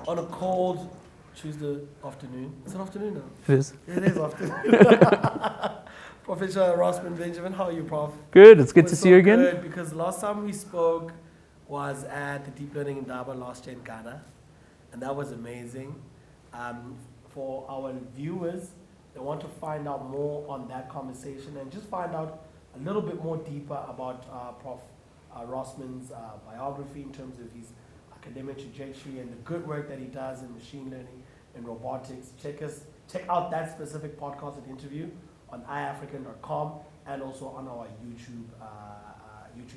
On a cold Tuesday afternoon. Is it afternoon now? It is. It is afternoon. Professor Benjamin, how are you, Prof? Good, it's good to see you again. Good, because last time we spoke was at the Deep Learning Indaba last year in Ghana, and that was amazing. For our viewers, they want to find out more on that conversation and just find out a little bit more deeper about Prof. Rosman's biography in terms of his academic trajectory and the good work that he does in machine learning and robotics. Check out that specific podcast and interview on iAfrikan.com and also on our YouTube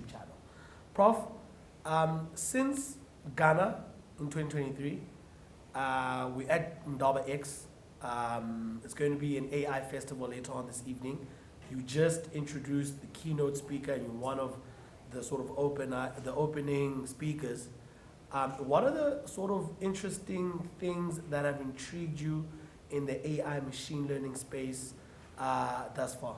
channel. Prof, since Ghana in 2023, we're at Indaba X. It's going to be an AI festival later on this evening. You just introduced the keynote speaker and you're one of the sort of opening speakers. What are the sort of interesting things that have intrigued you in the AI machine learning space thus far?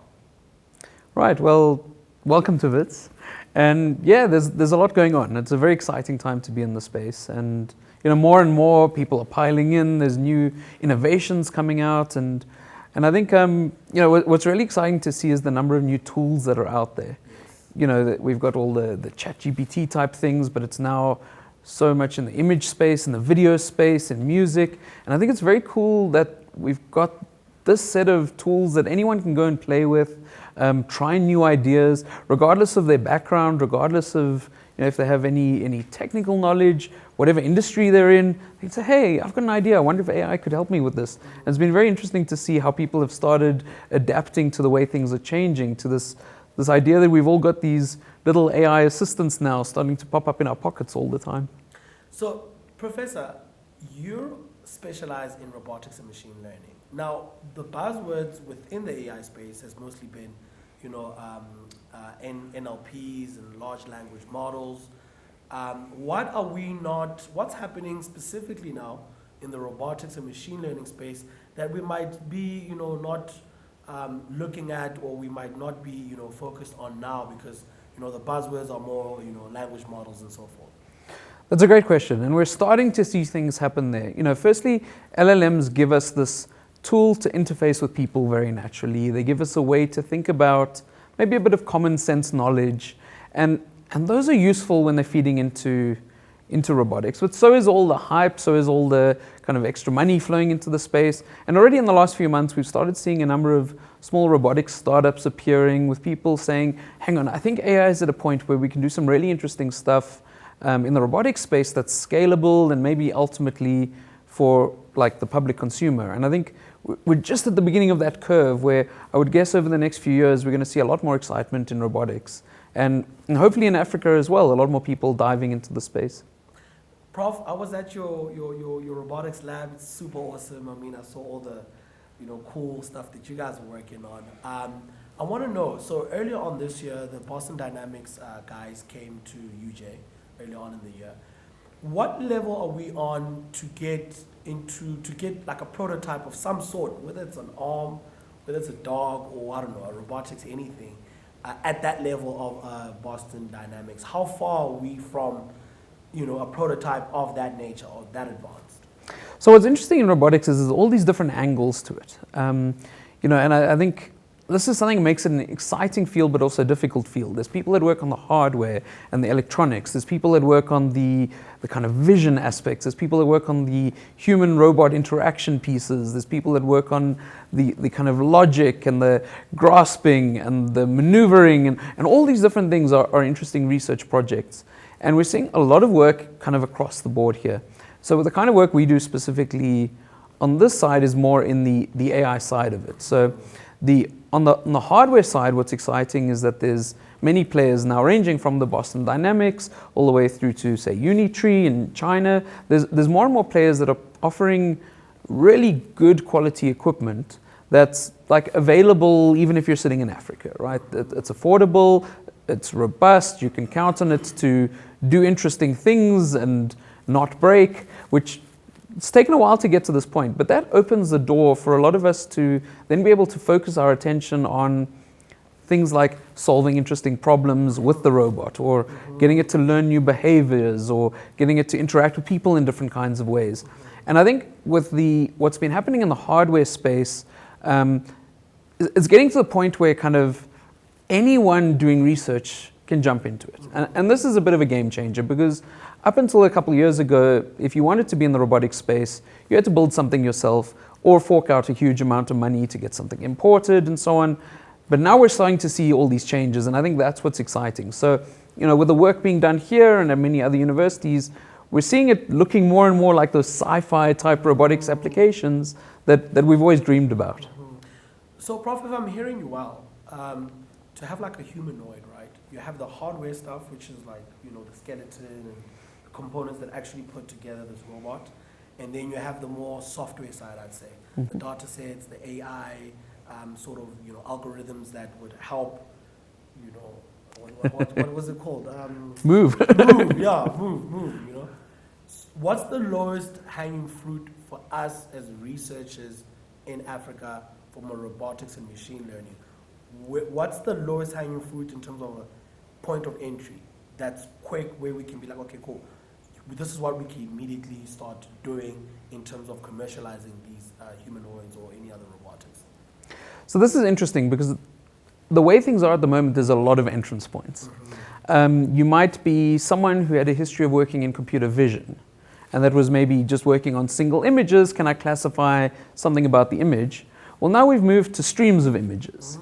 Right, well, welcome to Wits. And yeah, there's a lot going on. It's a very exciting time to be in the space. And more and more people are piling in. There's new innovations coming out. And I think, what's really exciting to see is the number of new tools that are out there. That we've got all the ChatGPT type things, but it's now so much in the image space, in the video space, in music. And I think it's very cool that we've got this set of tools that anyone can go and play with, try new ideas, regardless of their background, regardless of if they have any technical knowledge, whatever industry they're in. They can say, hey, I've got an idea. I wonder if AI could help me with this. And it's been very interesting to see how people have started adapting to the way things are changing, to this idea that we've all got these little AI assistants now starting to pop up in our pockets all the time. So, Professor, you specialize in robotics and machine learning. Now, the buzzwords within the AI space has mostly been, NLPs and large language models. What's happening specifically now in the robotics and machine learning space that we might be, not looking at, or we might not be, focused on now because, the buzzwords are more, language models and so forth? That's a great question, and we're starting to see things happen there. Firstly, LLMs give us this tool to interface with people very naturally. They give us a way to think about maybe a bit of common sense knowledge, and those are useful when they're feeding into robotics. But so is all the hype, so is all the kind of extra money flowing into the space. And already in the last few months, we've started seeing a number of small robotics startups appearing with people saying, hang on, I think AI is at a point where we can do some really interesting stuff in the robotics space that's scalable and maybe ultimately for like the public consumer. And I think we're just at the beginning of that curve where I would guess over the next few years we're going to see a lot more excitement in robotics and hopefully in Africa as well, a lot more people diving into the space. Prof, I was at your robotics lab. It's super awesome. I mean, I saw all the cool stuff that you guys are working on. I want to know, so earlier on this year, the Boston Dynamics guys came to UJ early on in the year. What level are we on to get like a prototype of some sort, whether it's an arm, whether it's a dog, or I don't know, a robotics, anything, at that level of Boston Dynamics? How far are we from, a prototype of that nature or that advanced? So what's interesting in robotics is there's all these different angles to it. And I think this is something that makes it an exciting field, but also a difficult field. There's people that work on the hardware and the electronics. There's people that work on the kind of vision aspects. There's people that work on the human-robot interaction pieces. There's people that work on the kind of logic and the grasping and the maneuvering. And all these different things are interesting research projects. And we're seeing a lot of work kind of across the board here. So the kind of work we do specifically on this side is more in the AI side of it. So on the hardware side, what's exciting is that there's many players now ranging from the Boston Dynamics all the way through to, say, Unitree in China. There's more and more players that are offering really good quality equipment that's like available even if you're sitting in Africa, right? It's affordable, it's robust, you can count on it to do interesting things and not break, which it's taken a while to get to this point, but that opens the door for a lot of us to then be able to focus our attention on things like solving interesting problems with the robot, or getting it to learn new behaviors, or getting it to interact with people in different kinds of ways. And I think with what's been happening in the hardware space, it's getting to the point where kind of anyone doing research can jump into it. And this is a bit of a game changer, because up until a couple of years ago, if you wanted to be in the robotics space, you had to build something yourself or fork out a huge amount of money to get something imported and so on. But now we're starting to see all these changes, and I think that's what's exciting. So, with the work being done here and at many other universities, we're seeing it looking more and more like those sci-fi type robotics applications that we've always dreamed about. So, Prof, if I'm hearing you well, to have like a humanoid, right? You have the hardware stuff, which is like, the skeleton and the components that actually put together this robot. And then you have the more software side, I'd say. The data sets, the AI, sort of, algorithms that would help, what was it called? Move. Move. What's the lowest hanging fruit for us as researchers in Africa from a robotics and machine learning? What's the lowest hanging fruit in terms of a point of entry that's quick, where we can be like, okay, cool, this is what we can immediately start doing in terms of commercializing these humanoids or any other robotics? So this is interesting, because the way things are at the moment, there's a lot of entrance points. You might be someone who had a history of working in computer vision, and that was maybe just working on single images. Can I classify something about the image? Well, now we've moved to streams of images.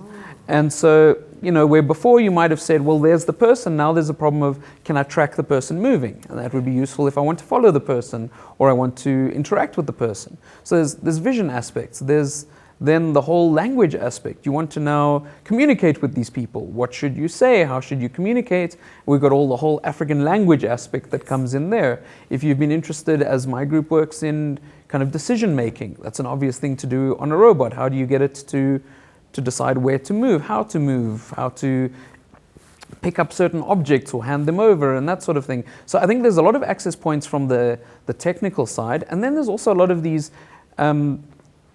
And so, where before you might have said, well, there's the person, now there's a problem of, can I track the person moving? And that would be useful if I want to follow the person, or I want to interact with the person. So there's vision aspects. There's then the whole language aspect. You want to now communicate with these people. What should you say? How should you communicate? We've got all the whole African language aspect that comes in there. If you've been interested, as my group works in kind of decision making, that's an obvious thing to do on a robot. How do you get it to decide where to move, how to pick up certain objects or hand them over, and that sort of thing. So I think there's a lot of access points from the technical side, and then there's also a lot of these kind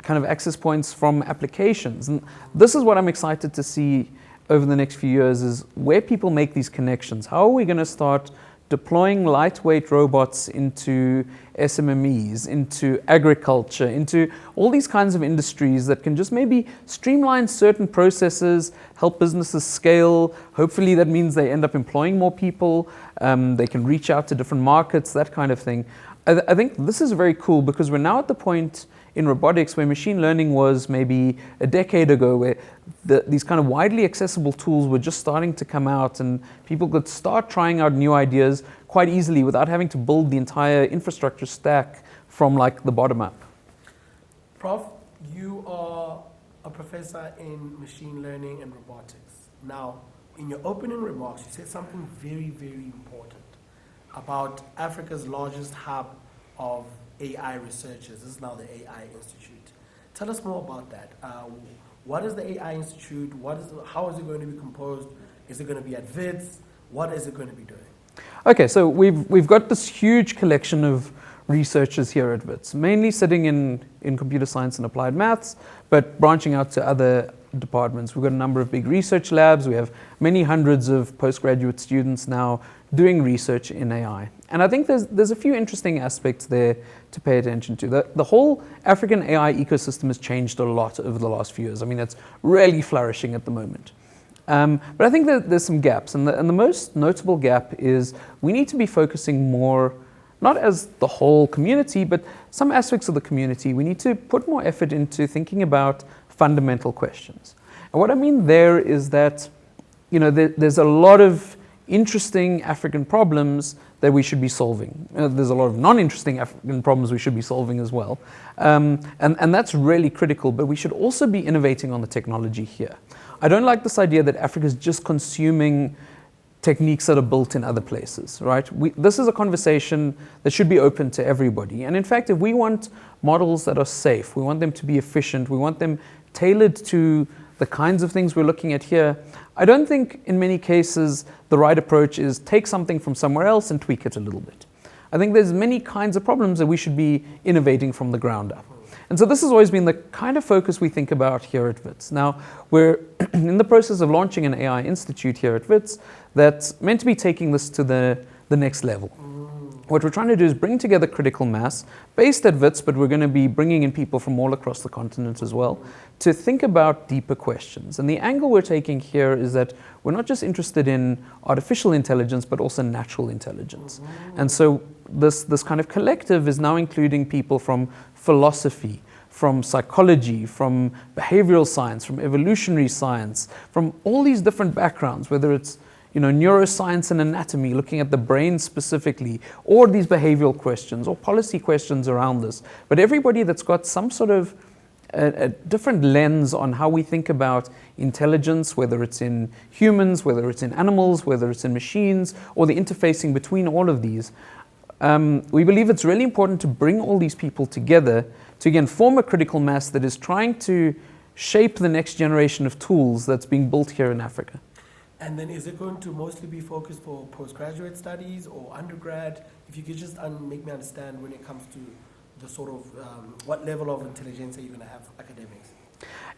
of access points from applications. And this is what I'm excited to see over the next few years, is where people make these connections. How are we going to start deploying lightweight robots into SMMEs, into agriculture, into all these kinds of industries that can just maybe streamline certain processes, help businesses scale. Hopefully that means they end up employing more people, they can reach out to different markets, that kind of thing. I think this is very cool, because we're now at the point in robotics where machine learning was maybe a decade ago, where these kind of widely accessible tools were just starting to come out, and people could start trying out new ideas quite easily without having to build the entire infrastructure stack from like the bottom up. Prof, you are a professor in machine learning and robotics. Now, in your opening remarks, you said something very, very important about Africa's largest hub of AI researchers. This is now the AI Institute. Tell us more about that. What is the AI Institute? How is it going to be composed? Is it going to be at Wits? What is it going to be doing? Okay, so we've got this huge collection of researchers here at Wits, mainly sitting in computer science and applied maths, but branching out to other departments. We've got a number of big research labs. We have many hundreds of postgraduate students now doing research in AI. And I think there's a few interesting aspects there to pay attention to. The whole African AI ecosystem has changed a lot over the last few years. I mean, it's really flourishing at the moment. But I think that there's some gaps. And the most notable gap is we need to be focusing more, not as the whole community, but some aspects of the community. We need to put more effort into thinking about fundamental questions. And what I mean there is that, there's a lot of interesting African problems that we should be solving. There's a lot of non-interesting African problems we should be solving as well. And that's really critical, but we should also be innovating on the technology here. I don't like this idea that Africa is just consuming techniques that are built in other places, right? This is a conversation that should be open to everybody. And in fact, if we want models that are safe, we want them to be efficient, we want them tailored to the kinds of things we're looking at here, I don't think in many cases the right approach is take something from somewhere else and tweak it a little bit. I think there's many kinds of problems that we should be innovating from the ground up. And so this has always been the kind of focus we think about here at Wits. Now, we're in the process of launching an AI institute here at Wits that's meant to be taking this to the next level. What we're trying to do is bring together critical mass based at Wits, but we're going to be bringing in people from all across the continent as well to think about deeper questions. And the angle we're taking here is that we're not just interested in artificial intelligence, but also natural intelligence. And so this kind of collective is now including people from philosophy, from psychology, from behavioral science, from evolutionary science, from all these different backgrounds, whether it's neuroscience and anatomy, looking at the brain specifically, or these behavioral questions, or policy questions around this. But everybody that's got some sort of a different lens on how we think about intelligence, whether it's in humans, whether it's in animals, whether it's in machines, or the interfacing between all of these. We believe it's really important to bring all these people together to, again, form a critical mass that is trying to shape the next generation of tools that's being built here in Africa. And then is it going to mostly be focused for postgraduate studies or undergrad? If you could just make me understand when it comes to the sort of, what level of intelligence are you going to have academics?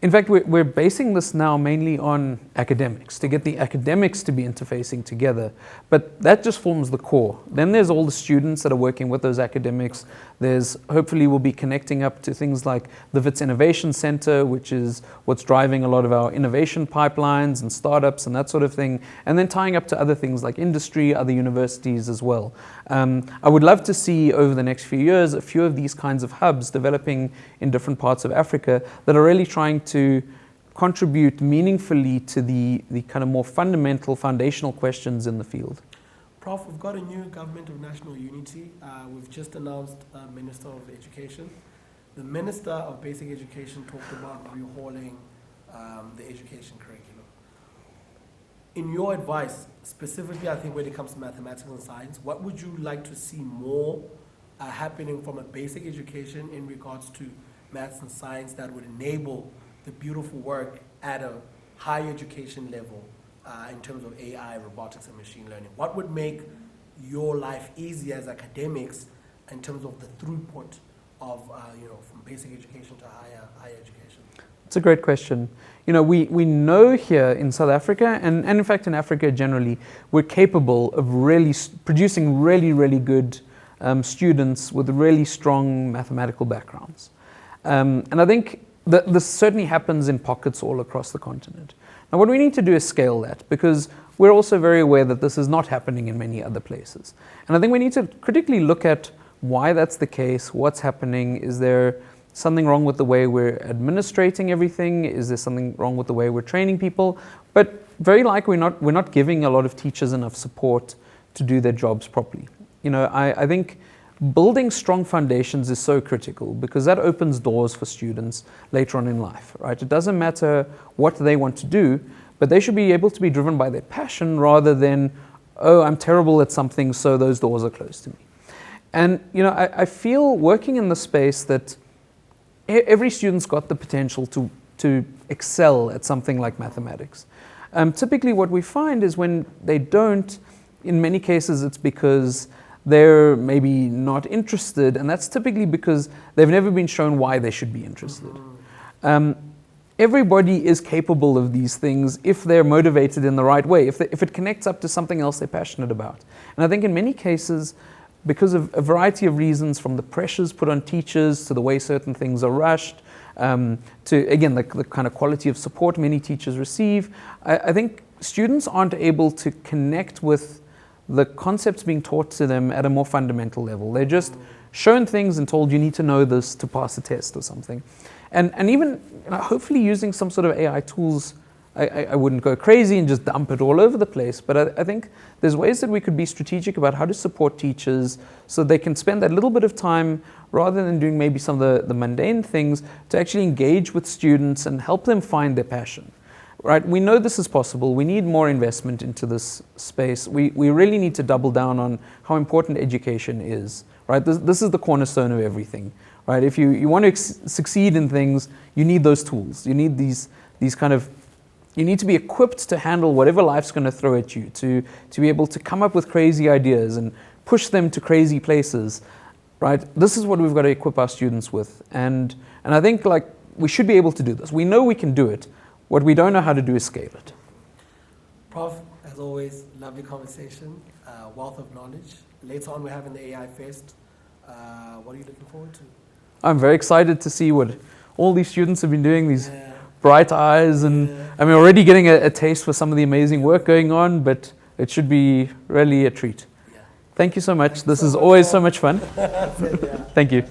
In fact, we're basing this now mainly on academics, to get the academics to be interfacing together. But that just forms the core. Then there's all the students that are working with those academics. There's, hopefully we'll be connecting up to things like the Wits Innovation Center, which is what's driving a lot of our innovation pipelines and startups and that sort of thing. And then tying up to other things like industry, other universities as well. I would love to see over the next few years a few of these kinds of hubs developing in different parts of Africa that are really trying to contribute meaningfully to the kind of more fundamental, foundational questions in the field. Prof, we've got a new government of national unity. We've just announced a Minister of Education. The Minister of Basic Education talked about rehauling the education curriculum. In your advice, specifically I think when it comes to mathematics and science, what would you like to see more happening from a basic education in regards to maths and science that would enable the beautiful work at a high education level in terms of AI, robotics, and machine learning? What would make your life easier as academics in terms of the throughput of, from basic education to higher education? It's a great question. We know here in South Africa, and in fact in Africa generally, we're capable of really producing really good students with really strong mathematical backgrounds. And I think this certainly happens in pockets all across the continent. Now what we need to do is scale that, because we're also very aware that this is not happening in many other places. And I think we need to critically look at why that's the case, what's happening. Is there something wrong with the way we're administrating everything? Is there something wrong with the way we're training people? But very likely we're not giving a lot of teachers enough support to do their jobs properly. I think building strong foundations is so critical, because that opens doors for students later on in life, right? It doesn't matter what they want to do, but they should be able to be driven by their passion rather than, oh, I'm terrible at something, so those doors are closed to me. And I feel working in the space that every student's got the potential to excel at something like mathematics. Typically what we find is when they don't, in many cases it's because they're maybe not interested, and that's typically because they've never been shown why they should be interested. Everybody is capable of these things if they're motivated in the right way, if it connects up to something else they're passionate about. And I think in many cases, because of a variety of reasons, from the pressures put on teachers to the way certain things are rushed, to, again, the kind of quality of support many teachers receive, I think students aren't able to connect with the concepts being taught to them at a more fundamental level. They're just shown things and told you need to know this to pass a test or something. And even hopefully using some sort of AI tools, I wouldn't go crazy and just dump it all over the place, but I think there's ways that we could be strategic about how to support teachers so they can spend that little bit of time, rather than doing maybe some of the mundane things, to actually engage with students and help them find their passion. Right, we know this is possible. We need more investment into this space. We really need to double down on how important education is. Right, this is the cornerstone of everything. Right, if you want to succeed in things, you need those tools. You need these kind of. You need to be equipped to handle whatever life's going to throw at you. To be able to come up with crazy ideas and push them to crazy places. right? This is what we've got to equip our students with. And I think like we should be able to do this. We know we can do it. What we don't know how to do is scale it. Prof, as always, lovely conversation, wealth of knowledge. Later on, we're having the AI Fest. What are you looking forward to? I'm very excited to see what all these students have been doing, these bright eyes, and I mean, already getting a taste for some of the amazing work going on, but it should be really a treat. Yeah. Thank you so much. Thank you This so is much, always Prof. so much fun. Yeah. Thank you.